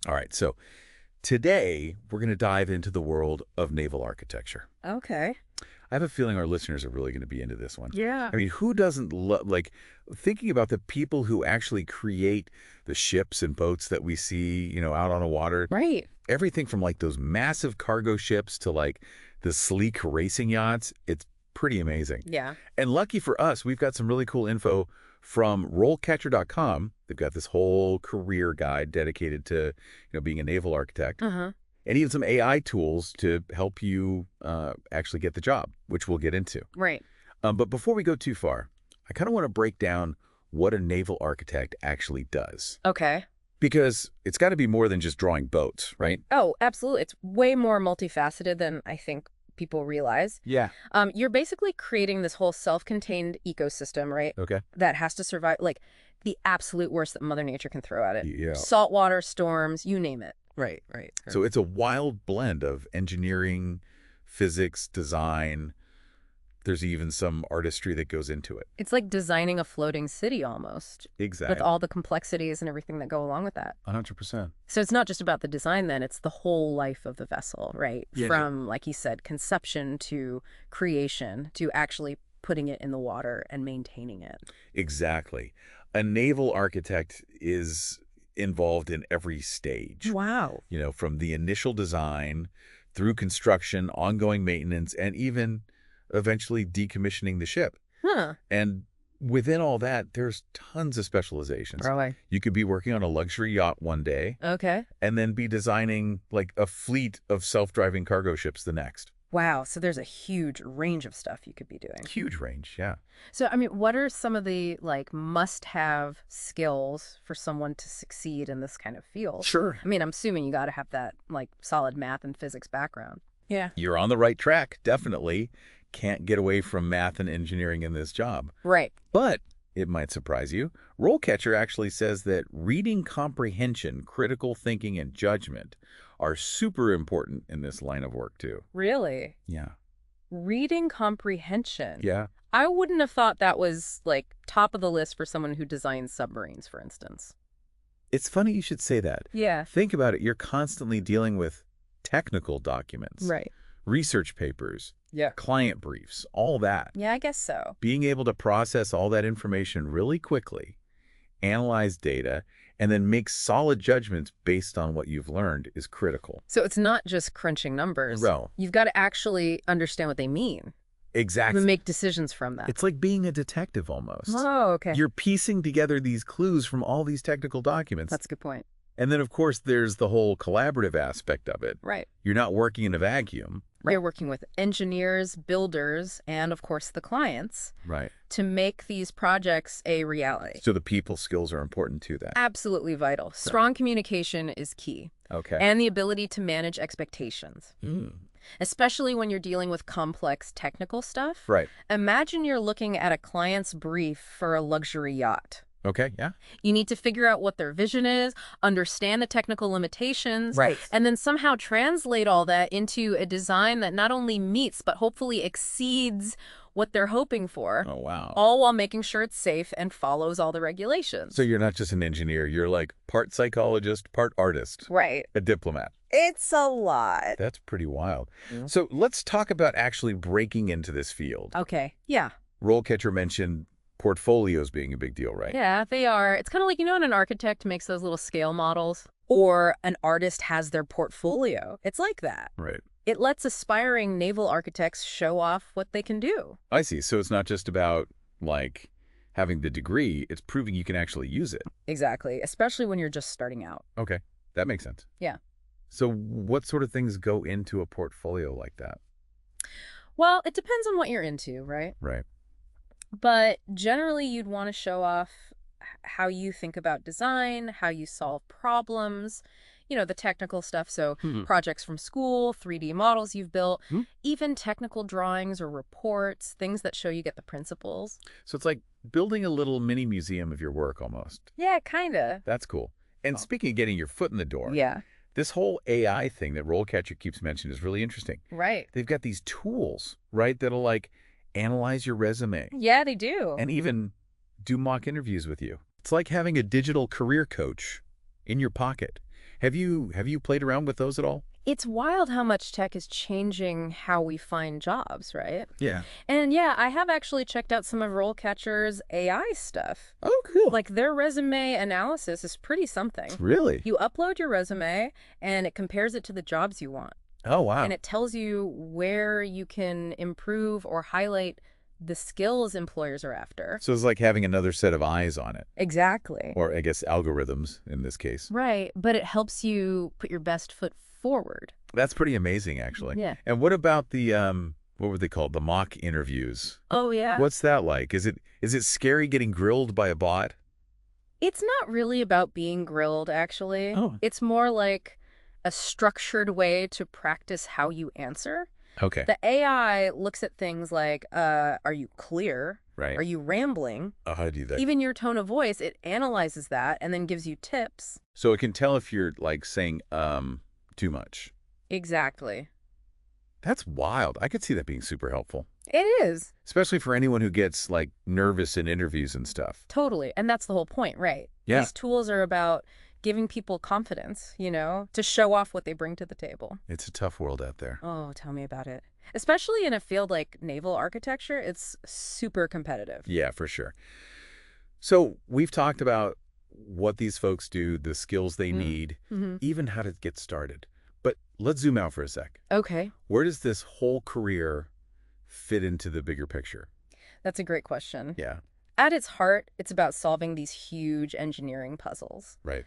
All right, so today we're going to dive into the world of naval architecture. Okay. I have a feeling our listeners are really going to be into this one. Yeah. I mean, who doesn't love, like, thinking about the people who actually create the ships and boats that we see, out on the water? Right. Everything from, like, those massive cargo ships to, like, the sleek racing yachts. It's pretty amazing. Yeah. And lucky for us, we've got some really cool info from RoleCatcher.com. They've got this whole career guide dedicated to, being a naval architect. Uh-huh. And even some AI tools to help you actually get the job, which we'll get into. Right. But before we go too far, I kind of want to break down what a naval architect actually does. Okay. Because it's got to be more than just drawing boats, right? Oh, absolutely. It's way more multifaceted than I think people realize. Yeah. You're basically creating this whole self-contained ecosystem, right? Okay. That has to survive, like, the absolute worst that Mother Nature can throw at it. Yeah. Saltwater, storms, you name it. Right, right. So it's a wild blend of engineering, physics, design. There's even some artistry that goes into it. It's like designing a floating city almost, Exactly. with all the complexities and everything that go along with that. 100%. So it's not just about the design then, it's the whole life of the vessel, right? Yeah. From, like you said, conception to creation to actually putting it in the water and maintaining it. Exactly. A naval architect is involved in every stage. Wow. From the initial design through construction, ongoing maintenance, and even eventually decommissioning the ship. Huh. And within all that, there's tons of specializations. Really? You could be working on a luxury yacht one day Okay. and then be designing like a fleet of self-driving cargo ships the next. Wow. So there's a huge range of stuff you could be doing. Huge range, yeah. So, I mean, what are some of the, like, must-have skills for someone to succeed in this kind of field? Sure. I mean, I'm assuming you got to have that, like, solid math and physics background. Yeah. You're on the right track, definitely. Can't get away from math and engineering in this job. Right. But it might surprise you. RoleCatcher actually says that reading comprehension, critical thinking, and judgment are super important in this line of work, too. Really? Yeah. Reading comprehension. Yeah. I wouldn't have thought that was, like, top of the list for someone who designs submarines, for instance. It's funny you should say that. Yeah. Think about it. You're constantly dealing with technical documents, Right. research papers, Yeah. client briefs, all that. Yeah, I guess so. Being able to process all that information really quickly, analyze data, and then make solid judgments based on what you've learned is critical. So it's not just crunching numbers. Well, You've got to actually understand what they mean exactly. and make decisions from that. It's like being a detective almost. Oh, okay. You're piecing together these clues from all these technical documents. That's a good point. And then, of course, there's the whole collaborative aspect of it. Right. You're not working in a vacuum. You're working with engineers, builders, and, of course, the clients Right. to make these projects a reality. So the people skills are important to that. Absolutely vital. Strong communication is key. Okay. And the ability to manage expectations, Mm. especially when you're dealing with complex technical stuff. Right. Imagine you're looking at a client's brief for a luxury yacht. Okay, yeah. You need to figure out what their vision is, understand the technical limitations, Right. and then somehow translate all that into a design that not only meets, but hopefully exceeds what they're hoping for, Oh, wow. all while making sure it's safe and follows all the regulations. So you're not just an engineer. You're like part psychologist, part artist, Right. a diplomat. It's a lot. That's pretty wild. Yeah. So let's talk about actually breaking into this field. Okay. Yeah. RoleCatcher mentioned portfolios being a big deal, right? Yeah, they are. It's kind of like, when an architect makes those little scale models or an artist has their portfolio. It's like that. Right. It lets aspiring naval architects show off what they can do. I see. So it's not just about, like, having the degree. It's proving you can actually use it. Exactly, especially when you're just starting out. Okay. That makes sense. Yeah. So what sort of things go into a portfolio like that? Well, it depends on what you're into, right? Right. But generally, you'd want to show off how you think about design, how you solve problems, the technical stuff. So projects from school, 3D models you've built, even technical drawings or reports, things that show you get the principles. So it's like building a little mini museum of your work almost. Yeah, kind of. That's cool. And speaking of getting your foot in the door, Yeah, this whole AI thing that RoleCatcher keeps mentioning is really interesting. right. They've got these tools, right, that'll like analyze your resume Yeah, they do. and even do mock interviews with you. It's like having a digital career coach in your pocket. Have you played around with those at all? It's wild how much tech is changing how we find jobs, right? Yeah. And yeah, I have actually checked out some of RoleCatcher's AI stuff. Oh, cool. Like their resume analysis is pretty something. Really? You upload your resume and it compares it to the jobs you want. Oh, wow. And it tells you where you can improve or highlight the skills employers are after. So it's like having another set of eyes on it, Exactly. or I guess algorithms in this case. Right, but it helps you put your best foot forward. That's pretty amazing, actually. Yeah. And what about the what were they called? The mock interviews. Oh, yeah. What's that like? Is it scary getting grilled by a bot? It's not really about being grilled, actually. Oh. It's more like a structured way to practice how you answer. Okay. The AI looks at things like, are you clear? Right. Are you rambling? How do you do that? Even your tone of voice, it analyzes that and then gives you tips. So it can tell if you're like saying too much. Exactly. That's wild. I could see that being super helpful, It is. especially for anyone who gets like nervous in interviews and stuff. Totally. And that's the whole point, right? Yeah. These tools are about giving people confidence, to show off what they bring to the table. It's a tough world out there. Oh, tell me about it. Especially in a field like naval architecture, it's super competitive. Yeah, for sure. So we've talked about what these folks do, the skills they need, even how to get started. But let's zoom out for a sec. Okay. Where does this whole career fit into the bigger picture? That's a great question. Yeah, At its heart, it's about solving these huge engineering puzzles. right.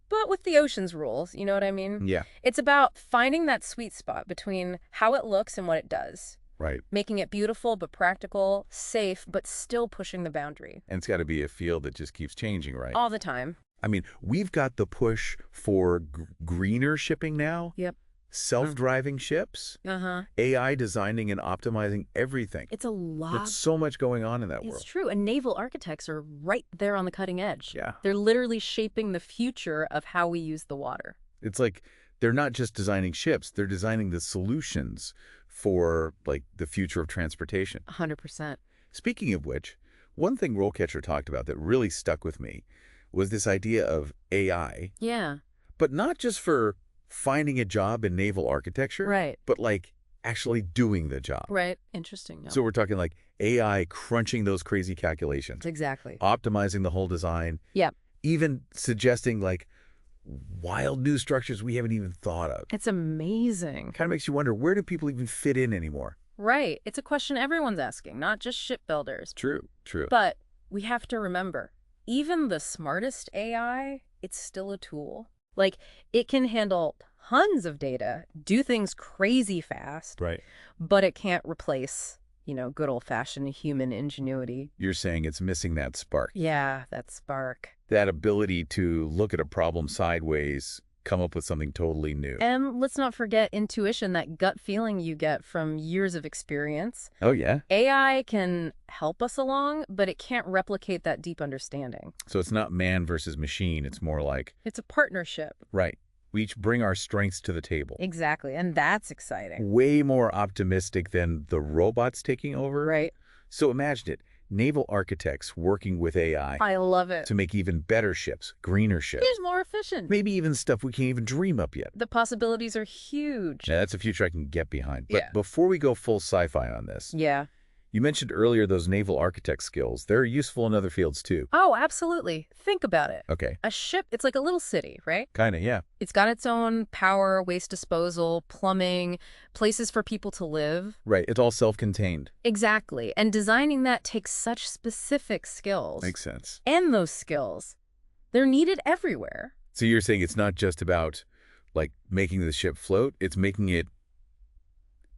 But with the ocean's rules, you know what I mean? Yeah, It's about finding that sweet spot between how it looks and what it does. right. Making it beautiful but practical, safe but still pushing the boundary. And it's got to be a field that just keeps changing, right? All the time. I mean, we've got the push for greener shipping now. Yep. Self-driving ships, Uh-huh. AI designing and optimizing everything. It's a lot. There's so much going on in that It's world. true. And naval architects are right there on the cutting edge. Yeah. They're literally shaping the future of how we use the water. It's like they're not just designing ships, they're designing the solutions for like the future of transportation. 100%. Speaking of which, one thing RoleCatcher talked about that really stuck with me was this idea of AI, Yeah. but not just for finding a job in naval architecture, Right. but like actually doing the job. Right. Interesting. No. So we're talking like AI crunching those crazy calculations, Exactly. optimizing the whole design, Yep. even suggesting like wild new structures we haven't even thought of. It's amazing. Kind of makes you wonder, where do people even fit in anymore? Right. It's a question everyone's asking, not just shipbuilders. True, true. But we have to remember, even the smartest AI, it's still a tool. Like, it can handle tons of data, do things crazy fast, Right. but it can't replace, good old-fashioned human ingenuity. You're saying it's missing that spark, Yeah, that spark. that ability to look at a problem sideways, come up with something totally new. And let's not forget intuition, that gut feeling you get from years of experience. Oh, yeah? AI can help us along, but it can't replicate that deep understanding. So it's not man versus machine. It's more like, It's a partnership. right, we each bring our strengths to the table. Exactly, and that's exciting. Way more optimistic than the robots taking over. Right. So imagine it, naval architects working with AI I love it. to make even better ships, greener ships, It's more efficient. maybe even stuff we can't even dream up yet. The possibilities are huge. Now, that's a future I can get behind. But Yeah. before we go full sci-fi on this, Yeah. you mentioned earlier those naval architect skills. They're useful in other fields too. Oh, absolutely. Think about it. Okay. A ship, it's like a little city, right? Kind of, yeah. It's got its own power, waste disposal, plumbing, places for people to live. Right. It's all self-contained. Exactly. And designing that takes such specific skills. Makes sense. And those skills, they're needed everywhere. So you're saying it's not just about like making the ship float, it's making it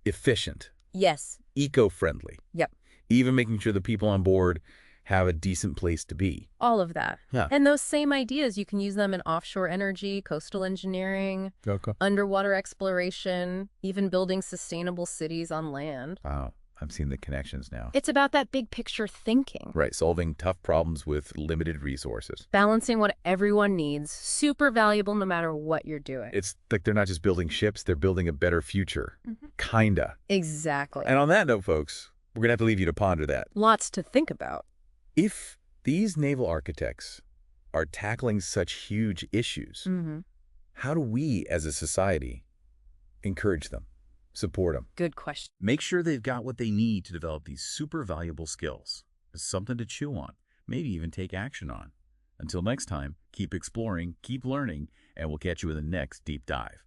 efficient, Yes. eco-friendly. Yep. Even making sure the people on board have a decent place to be. All of that. Yeah. And those same ideas, you can use them in offshore energy, coastal engineering, Okay. underwater exploration, even building sustainable cities on land. Wow. I'm seeing the connections now. It's about that big picture thinking. Right. Solving tough problems with limited resources. Balancing what everyone needs, super valuable no matter what you're doing. It's like they're not just building ships, they're building a better future. Kinda. Exactly. And on that note, folks, we're going to have to leave you to ponder that. Lots to think about. If these naval architects are tackling such huge issues, How do we, as a society, encourage them, support them? Good question. Make sure they've got what they need to develop these super valuable skills. It's something to chew on, maybe even take action on. Until next time, keep exploring, keep learning, and we'll catch you in the next deep dive.